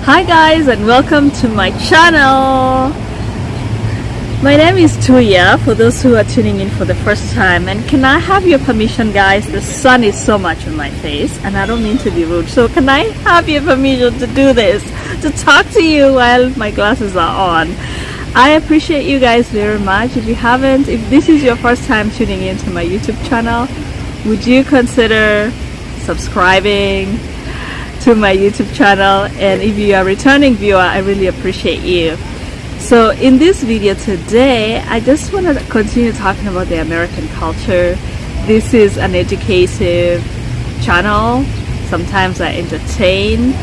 Hi guys, and welcome to my channel. My name is Tuya, for those who are tuning in for the first time. And can I have your permission, guys? The sun is so much on my face and I don't mean to be rude, so can I have your permission to do this, to talk to you while my glasses are on? I appreciate you guys very much. If this is your first time tuning into my YouTube channel, would you consider subscribing to my YouTube channel? And if you are a returning viewer, I really appreciate you. So in this video today, I just want to continue talking about the American culture. This is an educative channel. Sometimes I entertain.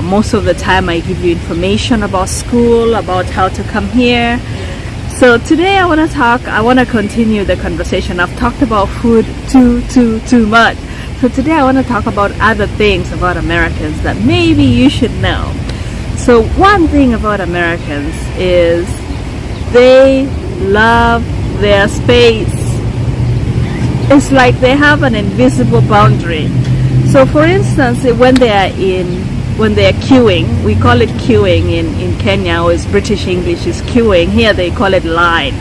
Most of the time I give you information about school, about how to come here. So today I want to continue the conversation. I've talked about food too much. So today I want to talk about other things about Americans that maybe you should know. So one thing about Americans is they love their space. It's like they have an invisible boundary. So for instance, when they are queuing, we call it queuing in Kenya, or it's British English is queuing. Here they call it line.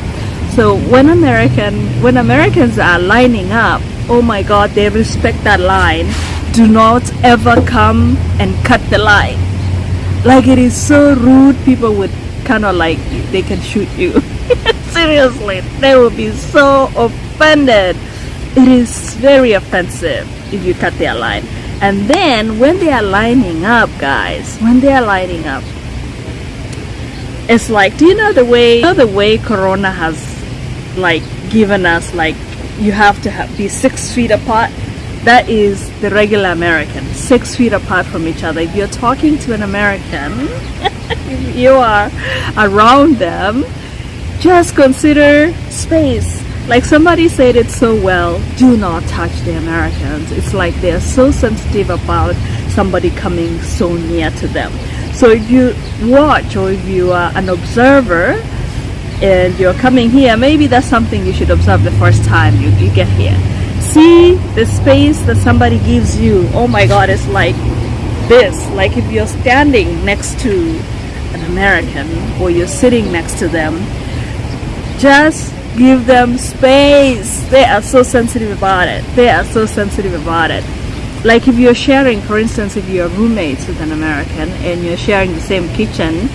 So when Americans are lining up, oh my God, they respect that line. Do not ever come and cut the line. Like, it is so rude. People would kind of like, they can shoot you. Seriously, they will be so offended. It is very offensive if you cut their line. And then when they are lining up, guys, it's like, do you know the way Corona has like given us, like, you have to be 6 feet apart? That is the regular American, 6 feet apart from each other. If you're talking to an American, if you are around them, just consider space. Like somebody said it so well, do not touch the Americans. It's like they're so sensitive about somebody coming so near to them. So if you watch, or if you are an observer and you're coming here, maybe that's something you should observe the first time you get here. See the space that somebody gives you. Oh my God, it's like this. Like if you're standing next to an American or you're sitting next to them, just give them space. They are so sensitive about it. Like if you're sharing, for instance, if you're roommates with an American and you're sharing the same kitchen,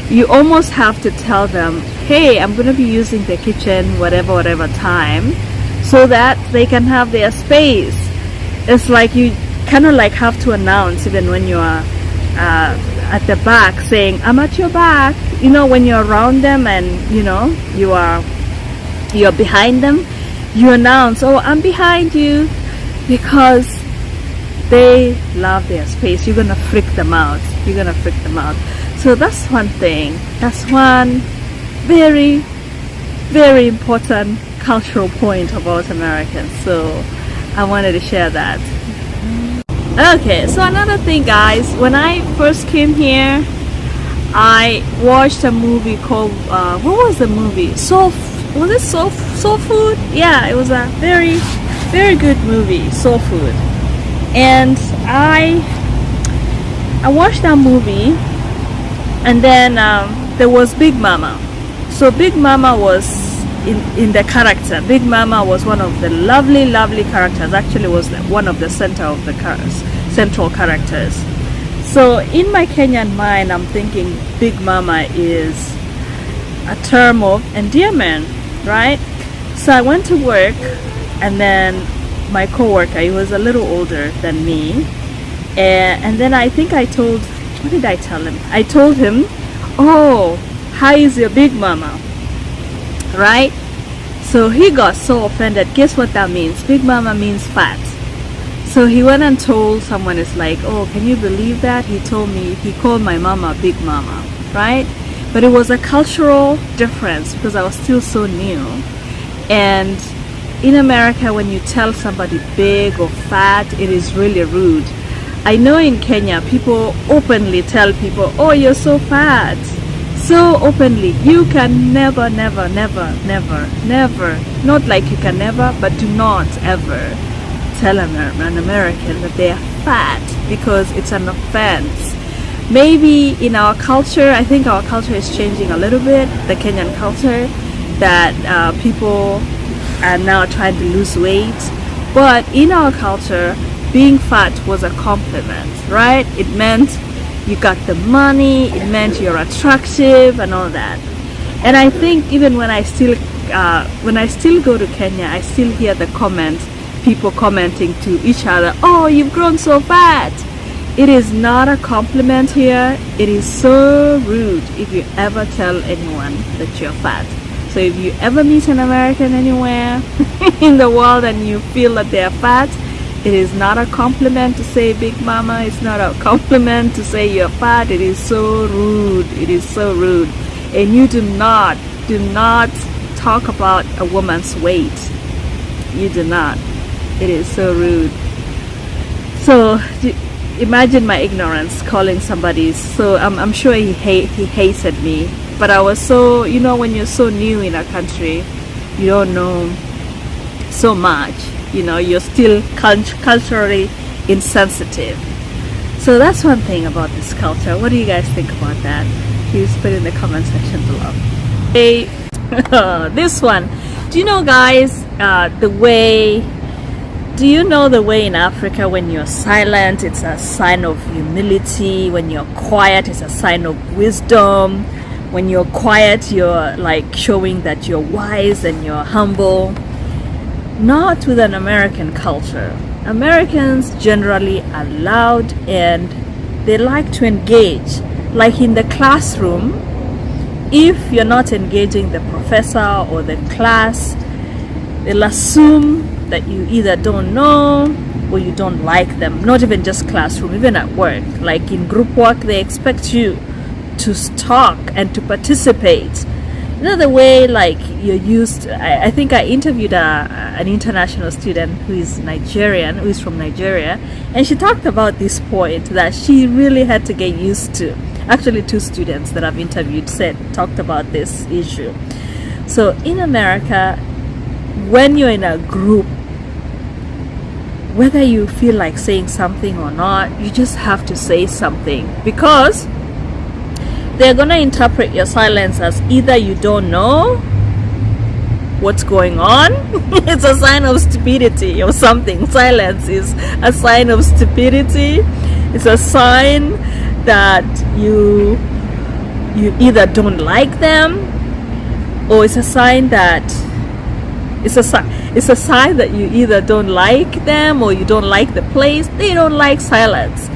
you almost have to tell them, hey, I'm going to be using the kitchen whatever time, so that they can have their space. It's like you kind of like have to announce, even when you are at the back, saying, I'm at your back. You know, when you're around them and you know you're behind them, you announce, oh, I'm behind you, because they love their space. You're gonna freak them out. So that's one thing. That's one very, very important cultural point about Americans. So I wanted to share that. Okay, so another thing, guys, when I first came here, I watched a movie called what was the movie? Soul Food? Yeah, it was a very, very good movie, Soul Food. And I watched that movie, and then there was Big Mama. So Big Mama was in the character. Big Mama was one of the lovely characters. Actually was one of the central characters. So in my Kenyan mind, I'm thinking Big Mama is a term of endearment, right? So I went to work, and then my co-worker, he was a little older than me, and then I think what did I tell him? I told him, oh, how is your Big Mama? Right? So he got so offended. Guess what that means? Big Mama means fat. So he went and told someone. It's like, oh, can you believe that? He called my mama Big Mama, right? But it was a cultural difference because I was still so new. And in America, when you tell somebody big or fat, it is really rude. I know in Kenya, people openly tell people, oh, you're so fat. So openly. You can never, not like you can never, but do not ever tell an American that they are fat, because it's an offense. maybe in our culture, I think our culture is changing a little bit, the Kenyan culture, that people are now trying to lose weight. But in our culture, being fat was a compliment, right? It meant you got the money, it meant you're attractive and all that. And I think even when I still go to Kenya, I still hear the comments, people commenting to each other, oh, you've grown so fat. It is not a compliment here. It is so rude if you ever tell anyone that you're fat. So if you ever meet an American anywhere in the world and you feel that they're fat, it is not a compliment to say big mama. It's not a compliment to say you're fat. It is so rude. It is so rude. And you do not talk about a woman's weight. You do not. It is so rude. So imagine my ignorance calling somebody. So I'm sure he hated me. But I was so, when you're so new in a country, you don't know so much. You're still culturally insensitive. So that's one thing about this culture. What do you guys think about that? Please put in the comment section below. Hey, this one. Do you know, guys, the way in Africa when you're silent, it's a sign of humility. When you're quiet, it's a sign of wisdom. When you're quiet, you're like showing that you're wise and you're humble. Not with an American culture. Americans generally are loud and they like to engage. Like in the classroom, if you're not engaging the professor or the class, they'll assume that you either don't know or you don't like them. Not even just classroom, even at work. Like in group work, they expect you to talk and to participate. The way like you're used. I think I interviewed an international student who is from Nigeria, and she talked about this point that she really had to get used to. Actually, 2 students that I've interviewed talked about this issue. So in America, when you're in a group, whether you feel like saying something or not, you just have to say something, because they're gonna interpret your silence as either you don't know what's going on, it's a sign of stupidity or something. Silence is a sign of stupidity. It's a sign that you either don't like them, or it's a sign that you either don't like them or you don't like the place. They don't like silence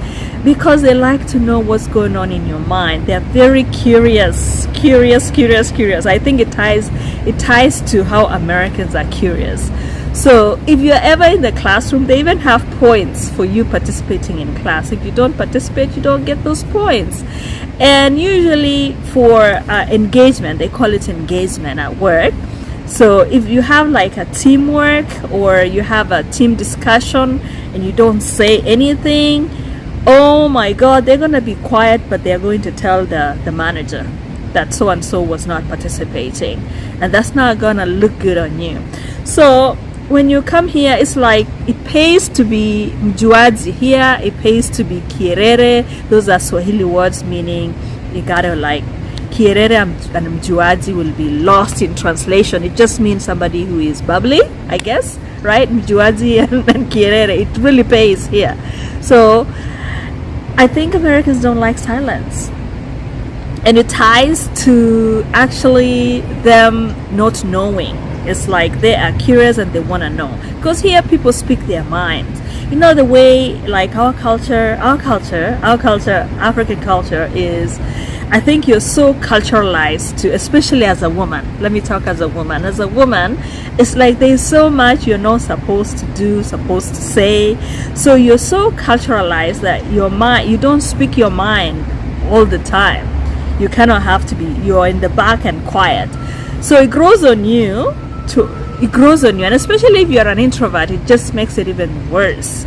because they like to know what's going on in your mind. They're very curious. I think it ties to how Americans are curious. So if you're ever in the classroom, they even have points for you participating in class. If you don't participate, you don't get those points. And usually for engagement, they call it engagement at work. So if you have like a teamwork or you have a team discussion and you don't say anything, oh my God, they're going to be quiet, but they're going to tell the manager that so and so was not participating, and that's not going to look good on you. So when you come here, it's like it pays to be mjuaji here, it pays to be kierere. Those are Swahili words meaning you gotta like kierere and mjuaji will be lost in translation. It just means somebody who is bubbly, I guess, right? Mjuaji and kierere, it really pays here. So I think Americans don't like silence, and it ties to actually them not knowing. It's like they are curious and they want to know, because here people speak their minds. The way like our culture, African culture is, I think you're so culturalized to, especially as a woman. Let me talk as a woman. As a woman, it's like there's so much you're not supposed to do, supposed to say. So you're so culturalized that you don't speak your mind all the time. You cannot have to be. You're in the back and quiet. So it grows on you. And especially if you're an introvert, it just makes it even worse.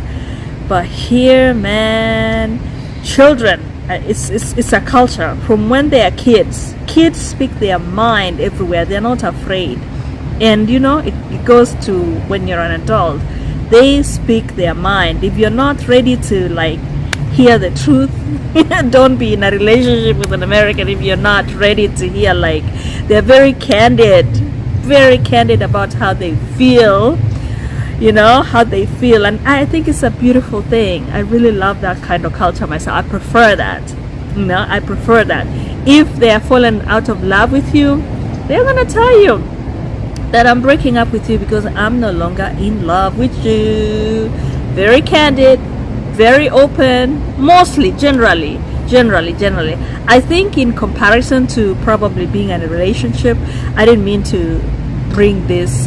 But here, man, children, it's a culture. From when they are kids speak their mind everywhere. They're not afraid. And it goes to when you're an adult, they speak their mind. If you're not ready to like hear the truth. Don't be in a relationship with an American if you're not ready to hear, like, they're very candid about how they feel, how they feel. And I think it's a beautiful thing. I really love that kind of culture myself. I prefer that. I prefer that. If they are fallen out of love with you, they're gonna tell you that I'm breaking up with you because I'm no longer in love with you. Very candid, very open, mostly, generally. I think in comparison to probably being in a relationship, I didn't mean to bring this,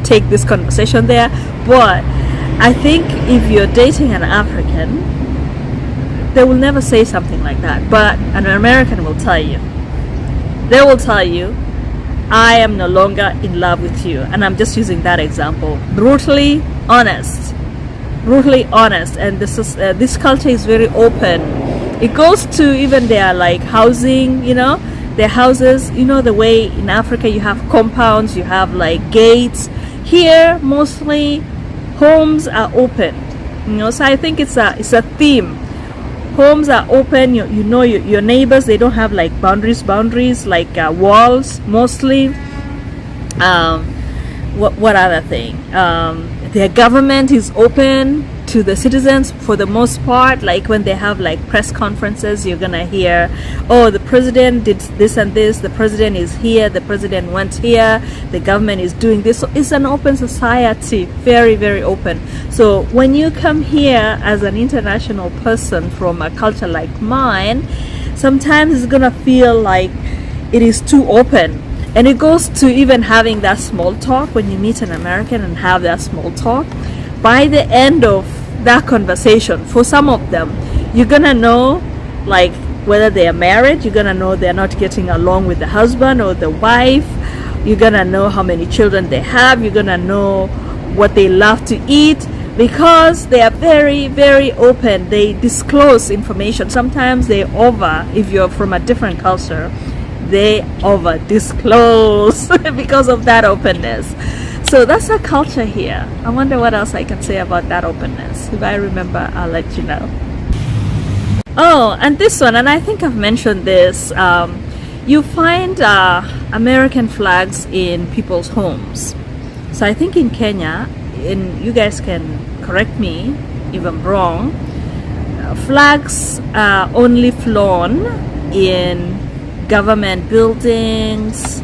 take this conversation there, but I think if you're dating an African, they will never say something like that, but an American will tell you. They will tell you, I am no longer in love with you. And I'm just using that example. Brutally honest. And this culture is very open. It goes to even their like housing, their houses, the way in Africa you have compounds, you have like gates. Here mostly homes are open, so I think it's a theme. Homes are open. Your neighbors, they don't have like boundaries like walls mostly. What other thing? Their government is open to the citizens for the most part. Like when they have like press conferences, you're gonna hear, oh, the president did this and this, the president is here, the president went here, the government is doing this. So it's an open society, very, very open. So when you come here as an international person from a culture like mine, sometimes it's gonna feel like it is too open. And it goes to even having that small talk. When you meet an American and have that small talk, by the end of that conversation, for some of them, you're gonna know like whether they are married, you're gonna know they're not getting along with the husband or the wife, you're gonna know how many children they have, you're gonna know what they love to eat, because they are very, very open. They disclose information. Sometimes if you're from a different culture, they over disclose because of that openness. So that's our culture here. I wonder what else I can say about that openness. If I remember, I'll let you know. Oh, and this one, and I think I've mentioned this, you find American flags in people's homes. So I think in Kenya, and you guys can correct me if I'm wrong, flags are only flown in government buildings,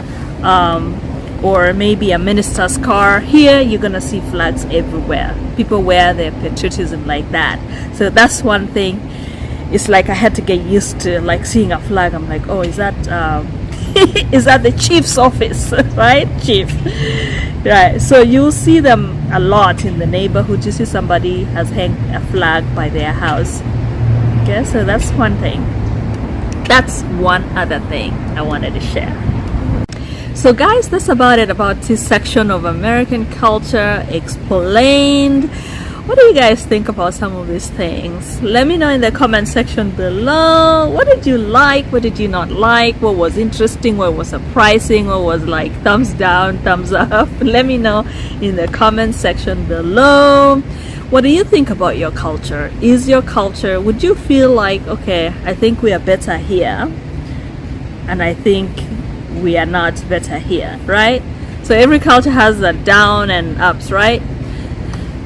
or maybe a minister's car. Here you're gonna see flags everywhere. People wear their patriotism like that. So that's one thing. It's like I had to get used to like seeing a flag. I'm like, oh, is that is that the chief's office? Right? Chief. Right. So you'll see them a lot in the neighborhood. You see somebody has hung a flag by their house. Okay, so that's one thing. That's one other thing I wanted to share. So guys, that's about it about this section of American culture explained. What do you guys think about some of these things? Let me know in the comment section below. What did you like? What did you not like? What was interesting? What was surprising? What was like thumbs down, thumbs up? Let me know in the comment section below. What do you think about your culture? Is your culture, would you feel like, okay, I think we are better here, and I think we are not better here, right? So every culture has the down and ups, right?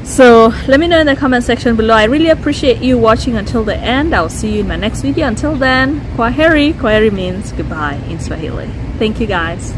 So let me know in the comment section below. I really appreciate you watching until the end. I'll see you in my next video. Until then, kwaheri. Kwaheri means goodbye in Swahili. Thank you guys.